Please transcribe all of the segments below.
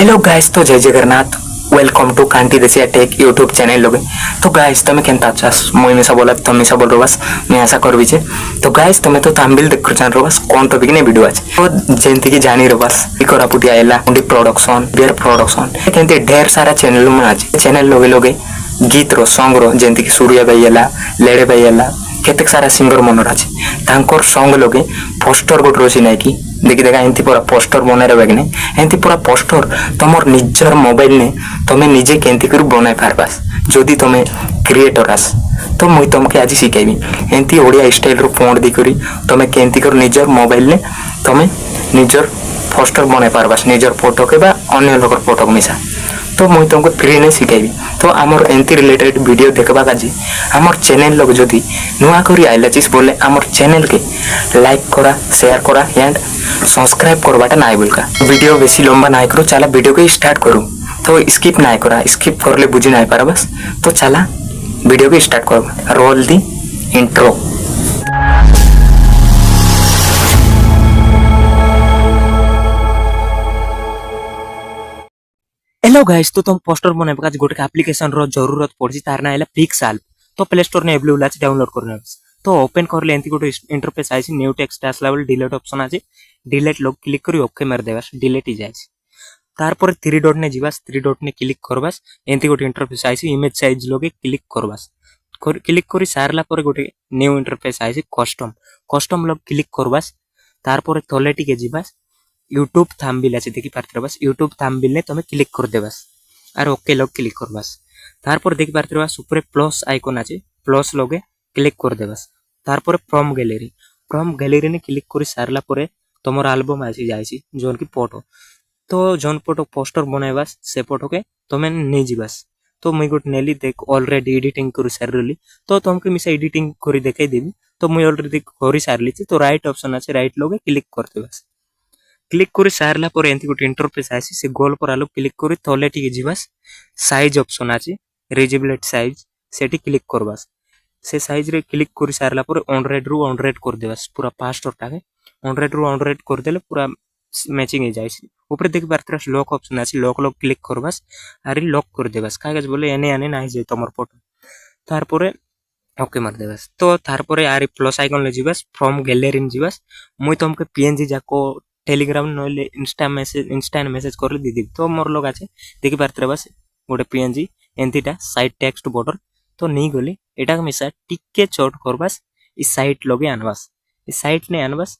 Hello guys, तो जय Jagannath. Welcome to Kanti देसिया टेक यूट्यूब चैनल लोगे। तो गाइस तुम्हें केनता चास मुई मिसा बोला तुम मिसा बोल बस मैं आशा करबी छे। तो गाइस तुम्हें तो थांबनेल देख जान रो बस कौन टॉपिक ने वीडियो आज तो जेंति की जानी रो बस कोरापुटी आइला उंडी प्रोडक्शन बियर प्रोडक्शन केनते ढेर सारा चैनल में आज चैनल लोगे लोगे गीत रो सॉन्ग रो जेंति की सूर्या भाई आला लेडे भाई आला केतेक सारा सिंगर मन राज तांकर सॉन्ग लोगे पोस्टर गोट रोसी नाइ की देखि देखा एंती पूरा पोस्टर बनारे बेगने एंती पूरा पोस्टर तमर निजर मोबाइल ने तमे निजे केंती कर बनाई पारबास जदि तमे क्रिएटर आस तो मुई तुमके आज शिखाइबी एंती ओडिया स्टाइल रो फोन दी करी तमे केंती कर निजर मोबाइल ने तमे निजर पोस्टर बनाई पारबास निजर फोटो के बा अन्य लोकर फोटो को मिसा तो मुई तुमको फ्री ने शिखाइबी। तो आमर एंती रिलेटेड वीडियो देखबा काजी आमर चैनल लोग जदि नुआ करी आइलाचिस बोले आमर चैनल के लाइक करा शेयर करा एंड सब्सक्राइब करवाटा नाइ बोलका वीडियो बेसी लंबा नाइ करो चला वीडियो को स्टार्ट करूँ तो स्किप नाइ करा स्किप करले बुझी नाइ पारा बस तो चला वीडियो को स्टार्ट करो रोल दी इंट्रो। हेलो गाइस, तो तुम पोस्टर बने बका गोटे एप्लीकेशन रो जरूरत पड़छि तार ना हैला पिक्सल तो प्ले स्टोर ने अवेलेबल अछि डाउनलोड करने तो ओपन करले एंती गोटे इंटरफेस आइछि न्यू टेक्स्ट आसला बेल डिलीट ऑप्शन आछि डिलीट लोग क्लिक करी ओके मार देबास डिलीट ही जाइछि तार पर थ्री डॉट ने जीवास थ्री डॉट ने क्लिक करबास एंती गोटे इंटरफेस आइछि इमेज साइज लोगे क्लिक करबास क्लिक करी सारला पर गोटे न्यू इंटरफेस आइछि कस्टम कस्टम लोग क्लिक करबास तार पर तले टिके जीवास यूट्यूब थंबनेल আছে দেখি পারতেবাস यूट्यूब थंबनेल ने তুমি ক্লিক করে দেবাস আর ওকে লগ ক্লিক করবাস তারপর দেখি পারতেবাস উপরে প্লাস আইকন আছে প্লাস লগে ক্লিক করে দেবাস তারপরে ফ্রম গ্যালারি ने ক্লিক করে সারলা পরে তোমার অ্যালবাম আসি যাইছি जोन की फोटो तो जोन फोटो पोस्टर बनाइबास से फोटो के তুমি নেই জিবাস तो মুই গোট নেলি দেখ অলরেডি এডিটিং করি সারলি তো তোমাকে মিসা এডিটিং করি দেখাই দেবি তো মুই অলরেডি করি সারলি তো রাইট অপশন আছে রাইট লগে ক্লিক করতে বাস क्लिक करी सारला पर एंती गोटे इंटरफेस आसी से गोल पर आलो क्लिक करी तले टिके जीवास साइज ऑप्शन आसी रिजेबलेट साइज सेठी क्लिक करबास से साइज रे क्लिक करी सारला पर 100 रु 100 कर देबास पूरा पास्टर टाके 100 रु 100 कर देले पूरा मैचिंग हो जाइसी ऊपर देख बारतरास लॉक ऑप्शन आसी लॉक लॉक क्लिक करबास आरी लॉक कर देबास कागज बोले एने आने नाही जाय तमर फोटो तार परे ओके मार देबास तो तार परे आरी प्लस आइकन ले जीवास फ्रॉम गैलरी इन जीवास मुई तमके पीएनजी जाको टेलीग्राम नले इंस्टा मेसेज कर दीदी तो मोर लोग आछे देखि पारतरे बस गोटे पीएनजी एंतीटा साइड टेक्स्ट बॉर्डर तो नहीं गली एटा मिसा टिके चोट करबास ई साइट लगे आनबास ई साइट ने आनबास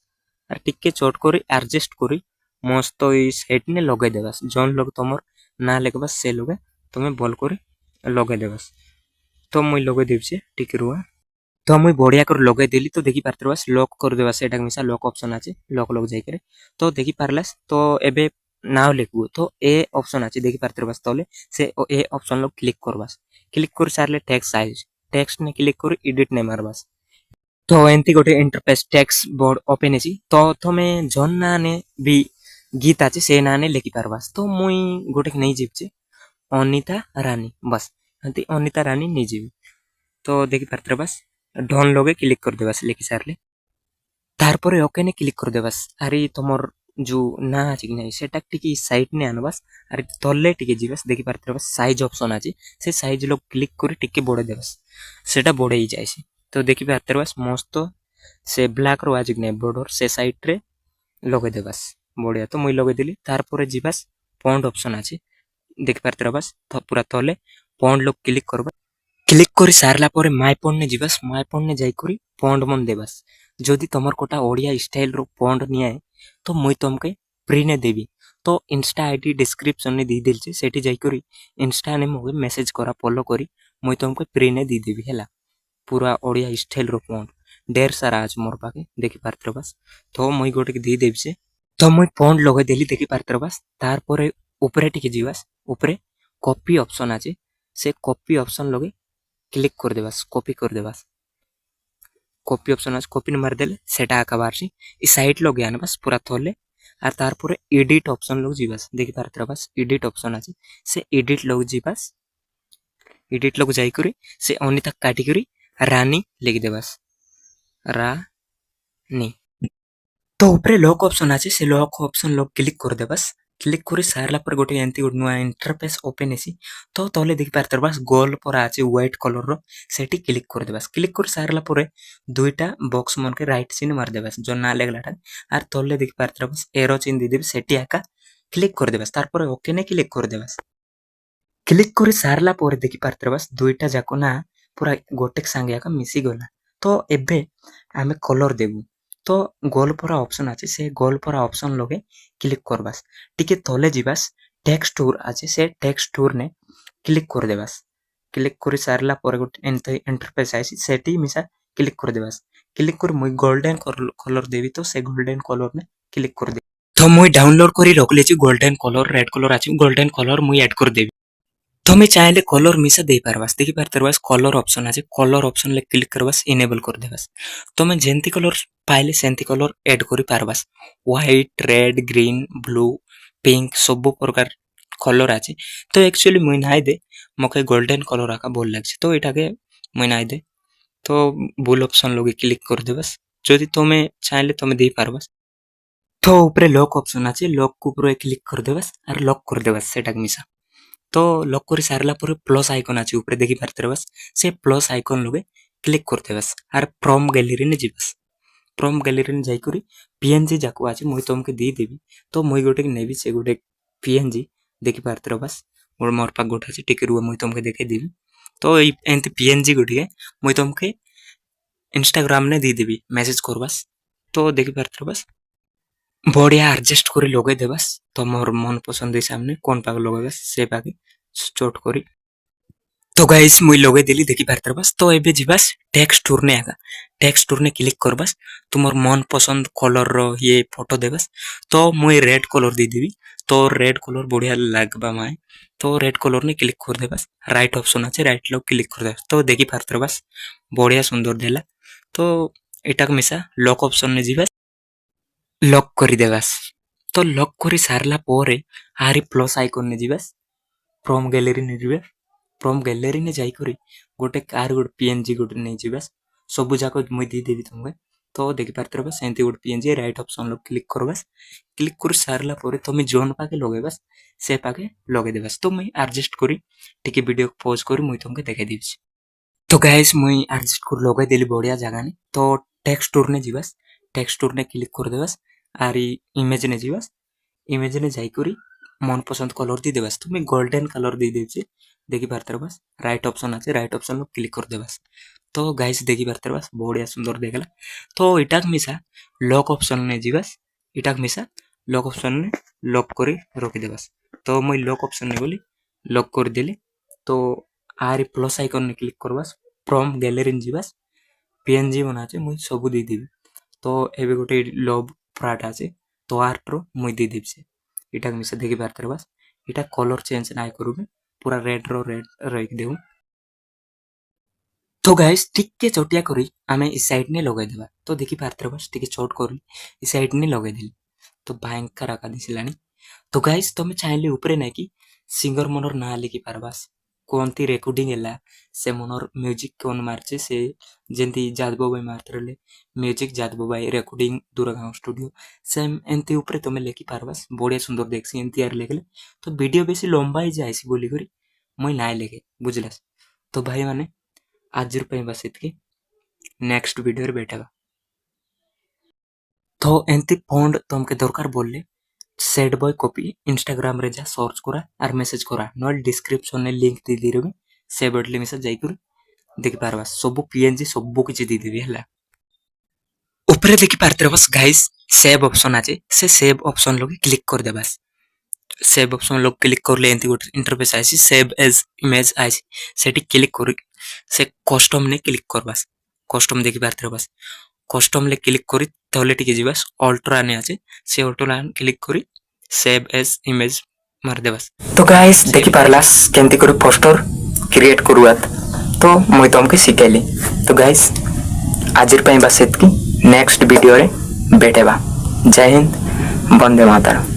और टिके चोट करी एडजस्ट करी मस्त ई साइट ने लगे देबास जोन लोग तमर ना लेकबास से लगे तमे बोल करी लगे देबास तो मुई लगे देबछे टिके रुआ तो मुई बढ़िया कर लगे देली तो देखि पारतरबास लॉक कर देबास एटा मिसा लॉक ऑप्शन आछे लॉक लॉक जाई करे तो देखि पारलास तो एबे नाव लिखबो तो ए ऑप्शन आछे देखि पारतरबास तले से ए ऑप्शन लो क्लिक करबास क्लिक कर सारले टेक्स्ट साइज टेक्स्ट ने क्लिक कर एडिट ने मारबास तो एंती गोटे इंटरफेस टेक्स्ट बोर्ड ओपन अछि तो तमे जोन ना ने भी गीत आछे से ना ने लिखि पारबास तो मुई गोटे नहीं जिबचे अनिता रानी बस एंती अनिता रानी नहीं जिबी तो देखि पारतरबास डन लोगे क्लिक कर देबास लिखि सारले तारपरे ओके ने क्लिक कर देबास अरे तमर जो ना अछि कि नै सेटा टिके साइड ने आनबास अरे तल्ले टिके जीबास देखि पारतरबास साइज ऑप्शन अछि से साइज लोग क्लिक करी टिके बडे देबास सेटा बडे ही जायसी तो देखि पारतरबास मस्त से ब्लैक रो अछि कि नै बॉर्डर से साइड रे लगे देबास बढिया तो मुई लगे देली तारपरे जीबास पॉइंट ऑप्शन अछि देखि पारतरबास तो पूरा तले पॉइंट लोग क्लिक करबा क्लिक करी सारला पर माय पॉइंट ने जीवास माय पॉइंट ने जाई करी पॉइंट मन देबास जदि तमर कोटा ओडिया स्टाइल रो पॉइंट निया तो मुई तमके फ्री ने देबी तो इंस्टा आईडी डिस्क्रिप्शन ने दी देल छे सेठी जाई करी इंस्टा ने मोगे मैसेज करा फॉलो करी मुई तमके फ्री ने दी देबी हैला पूरा ओडिया स्टाइल रो पॉइंट ढेर सारा आज मोर पाके देखि पारतरबास तो मुई गोटे दी देबी से तो मुई पॉइंट लगे देली देखि पारतरबास तार परे ऊपरे टिके जीवास ऊपरे कॉपी ऑप्शन आछे से कॉपी ऑप्शन लगे क्लिक कर देबास कॉपी कर देबास कॉपी ऑप्शन आज कॉपी मार देले सेटा आका बारसी ई साइड लगे आनबास पूरा तले आर तार परे एडिट ऑप्शन लोग जीबास देखि पारतरबास एडिट ऑप्शन आछे से एडिट लोग जीबास एडिट लोग जाई करी से अनिता काटी करी रानी लिख देबास रानी तो ऊपर लॉक ऑप्शन आछे से लॉक ऑप्शन लोग क्लिक कर देबास क्लिक कर सारा पर गोटे एंती गोटे नुआ इंटरफेस ओपन हेसी तो तले देखि पारतरबास गोल पर आछे व्हाइट कलर रो सेठी क्लिक कर देबास क्लिक कर सारला परे दुईटा बॉक्स मन के राइट सिन मार देबास जो ना लागलाटा आर तले देखि पारतरबास एरो चिन्ह दे देबे सेठी आका क्लिक कर देबास तार परे ओके ने क्लिक कर देबास क्लिक कर सारला परे देखि पारतरबास दुईटा जाको ना पूरा गोटे संगे आका मिसी गला तो एबे आमे कलर देबू तो गोल पर ऑप्शन আছে से गोल पर ऑप्शन लगे क्लिक करबास टिके तले जिबास टेक्स्ट टूर আছে से टेक्स्ट टूर ने क्लिक कर देबास क्लिक कर सारला पर गोटे इंटरफेस आइसी सेटी मिसा क्लिक कर देबास क्लिक कर मुई गोल्डन कलर देबी तो से गोल्डन कलर ने क्लिक कर दे तो मुई डाउनलोड करी रखले छि गोल्डन कलर रेड कलर अछि गोल्डन कलर मुई ऐड कर देबी तुम्हें चाहे कलर मिसा दे पारबास देखि पारतरबास कलर ऑप्शन আছে कलर ऑप्शन ले क्लिक करबास इनेबल कर देबास तुम्हें जेंती कलर पाइले सेंती कलर ऐड करि पारबास white red green blue pink सब प्रकार कलर আছে तो एक्चुअली मुई नाइ दे मके गोल्डन कलर आका बोल लागছে तो एटा के मुई नाइ दे तो बुल ऑप्शन लगे क्लिक कर देबास जदि तुम्हें चाहे तुम्हें दे पारबास तो ऊपर लॉक ऑप्शन আছে लॉक को ऊपर क्लिक कर देबास और लॉक कर देबास सेटा मिसा तो लॉक कर सारला पर प्लस आइकन আছে ऊपर देखि पारतरबास से प्लस आइकन लगे क्लिक कर देबास और फ्रॉम गैलरी ने जिबास फ्रॉम गैलरी ने जाई करी पीएनजी जाको আছে मुई तुमके दी देबी तो मुई गोटे नेबी से गोटे पीएनजी देखि पारतरबास मोर पाक गोटा আছে टिके रुआ मुई तुमके देखे देबी तो एंती पीएनजी गोटे मुई तुमके इंस्टाग्राम ने दी देबी मैसेज करबास तो देखि पारतरबास बढ़िया एडजस्ट करी लगे देबास तो मोर मन पसंद सामने कोन पाग लगेबास से पागे चोट करी तो गाइस मुई लगे देली देखि पारतरबास तो एबे जिबास टेक्स्ट टूर ने आगा टेक्स्ट टूर ने क्लिक करबास तुमर मन पसंद कलर रो ये फोटो देबास तो मुई रेड कलर दे देबी तो रेड कलर बढ़िया लागबा माय तो रेड कलर ने क्लिक कर देबास राइट ऑप्शन আছে राइट लो क्लिक कर देबास तो देखि पारतरबास बढ़िया सुंदर देला तो एटा मिसा लॉक ऑप्शन ने जिबास लॉक करी देबास तो लॉक करी सारला परे आरी प्लस आइकन ने जिबास फ्रॉम गैलरी ने जिबास फ्रॉम गैलरी ने जाई करी गोटे कार गोटे पीएनजी गोटे ने जिबास सब जाको मुई दी देबी तुमके तो देखि पारतरबास सेंती गोटे पीएनजी राइट ऑप्शन लो क्लिक करबास क्लिक कर सारला परे तुम जोन पाके लगेबास से पाके लगे देबास तो मुई एडजस्ट करी टिके वीडियो पॉज करी मुई तुमके देखे देबी तो गाइस मुई एडजस्ट कर लगे देली बढ़िया जगह ने तो टेक्स्ट टूर ने जिबास टेक्स्ट टूर ने क्लिक कर देबास आरी इमेज ने जिबास इमेज ने जाई करी मन पसंद कलर दी देबास तुम गोल्डन कलर दी देबे देखि पारतरबास राइट ऑप्शन আছে राइट ऑप्शन लो क्लिक कर देबास तो गाइस देखि पारतरबास बढ़िया सुंदर देखला तो इटाक मिसा लॉक ऑप्शन ने जिबास इटाक मिसा लॉक ऑप्शन ने लॉक करी रखि देबास तो मुई लॉक ऑप्शन ने बोली लॉक कर देली तो आरी प्लस आइकन ने क्लिक करबास फ्रॉम गैलरी ने जिबास पीएनजी बना আছে मुई सब दी देबी तो एबे गोटे लव फ्राट আছে तो आर्ट रो मुई दी देबी से इटा मिसा देखि पारतरबास इटा कलर चेंज नाइ करूबे पूरा रेड रो रेड रख देऊ तो गाइस टिके छोटिया करी आमे इस साइड ने लगे देबा तो देखि पारतरबास टिके छोट करी इस साइड ने लगे देली तो भयंकर आका दिसलानी तो गाइस तुम चाहले ऊपर नै कि सिंगर मनर ना लिखि पारबास कोनती रेकॉर्डिंग हैला से मनर म्यूजिक कोन मारचे से जेंती जादबो भाई मारतरले म्यूजिक जादबो भाई रेकॉर्डिंग दुर्गांव स्टूडियो सेम एंती ऊपर तुम लेखि पारबास बढ़िया सुंदर देखसी एंती यार लेखले तो वीडियो बेसी लंबा ही जायसी बोली करी मुई नाइ लेखे बुझलास तो भाई माने आज रुपए बस इतके नेक्स्ट वीडियो रे बैठेगा तो एंती फंड तुमके दरकार बोलले सैड बॉय कॉपी इंस्टाग्राम रे जा सर्च करा और मैसेज करा नॉट डिस्क्रिप्शन ने लिंक दे दी रबे से बटले मिसा जाई कर देख पारबा सब पीएनजी सब किछि दे देबी हला ऊपर देखि पारतरबास गाइस सेव ऑप्शन आछे से सेव ऑप्शन लगे क्लिक कर देबास सेव ऑप्शन लगे क्लिक करले एंती गोटे इंटरफेस आइसी सेव एज इमेज आइसी सेठी क्लिक करी से कस्टम ने क्लिक करबास कस्टम देखि पारतरबास कस्टम ले क्लिक करी तले टिके जिबास अल्ट्रा ने आछे से अल्ट्रा क्लिक करी सेव एज इमेज मार देबास तो गाइस देखि पारलास केंती करी पोस्टर क्रिएट करूआत तो मुई तुमके सिखाइली तो गाइस आजिर पई बस एतकी नेक्स्ट वीडियो रे भेटेबा जय हिंद वंदे मातरम।